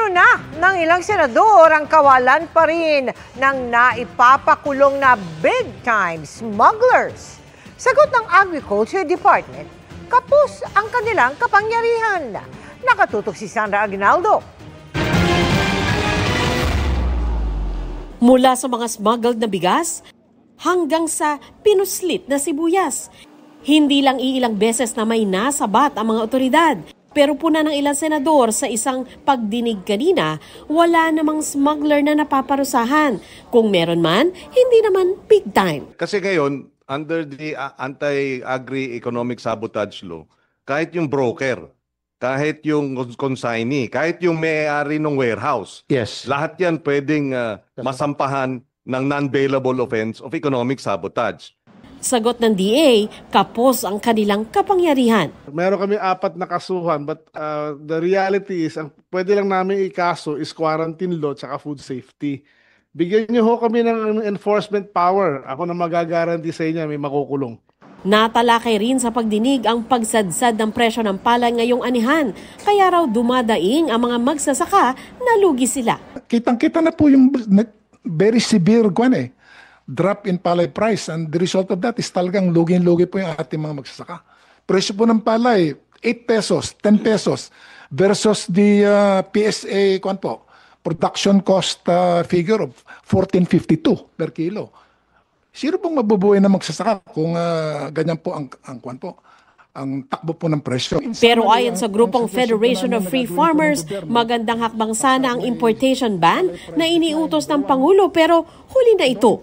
Umano na ng ilang senador ang kawalan pa rin ng naipapakulong na big-time smugglers. Sagot ng Agriculture Department, kapos ang kanilang kapangyarihan. Nakatutok si Sandra Aguinaldo. Mula sa mga smuggled na bigas hanggang sa pinuslit na sibuyas. Hindi lang iilang beses na may nasabat ang mga otoridad. Pero puna ng ilang senador sa isang pagdinig kanina, wala namang smuggler na napaparusahan. Kung meron man, hindi naman big time. Kasi ngayon, under the Anti-Agri-Economic Sabotage Law, kahit yung broker, kahit yung consignee, kahit yung may-ari ng warehouse, Yes. lahat yan pwedeng masampahan ng non-bailable offense of economic sabotage. Sagot ng DA, kapos ang kanilang kapangyarihan. Meron kami 4 na kasuhan, but the reality is, ang pwede lang namin ikaso is quarantine law at food safety. Bigyan niyo ho kami ng enforcement power. Ako na magagaranti sa inyo, may makukulong. Natalakay rin sa pagdinig ang pagsadsad ng presyo ng palay ngayong anihan. Kaya raw dumadaing ang mga magsasaka na lugi sila. Kitang-kita na po yung very severe drop in palay price, and the result of that is talagang lugi-lugi po yung ating mga magsasaka. Presyo po ng palay, 8 pesos, 10 pesos versus the PSA production cost figure of 14.52 per kilo. Sino pong mabubuhay na magsasaka kung ganyan po ang takbo po ng presyo? Pero ayon sa grupong Federation of Free Farmers, magandang hakbang sana ang importation ban na iniutos ng Pangulo, pero huli na ito.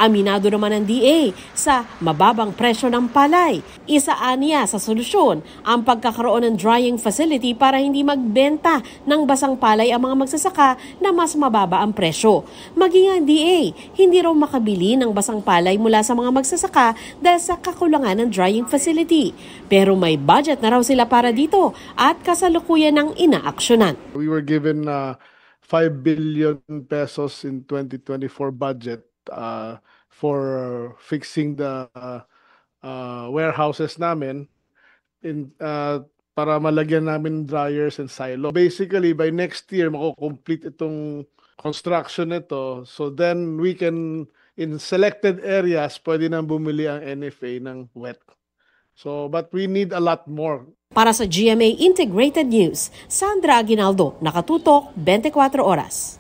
Aminado naman ng DA sa mababang presyo ng palay. Isaan niya sa solusyon ang pagkakaroon ng drying facility para hindi magbenta ng basang palay ang mga magsasaka na mas mababa ang presyo. Maging ang DA, hindi raw makabili ng basang palay mula sa mga magsasaka dahil sa kakulangan ng drying facility. Pero may budget na raw sila para dito at kasalukuyan ng inaaksyonan. We were given 5 billion pesos in 2024 budget for fixing the warehouses namin para malagyan namin dryers and silo. Basically, by next year, mako-complete itong construction nito. So then we can, in selected areas, pwede nang bumili ang NFA ng wet. So, but we need a lot more. Para sa GMA Integrated News, Sandra Aguinaldo, Nakatutok, 24 Oras.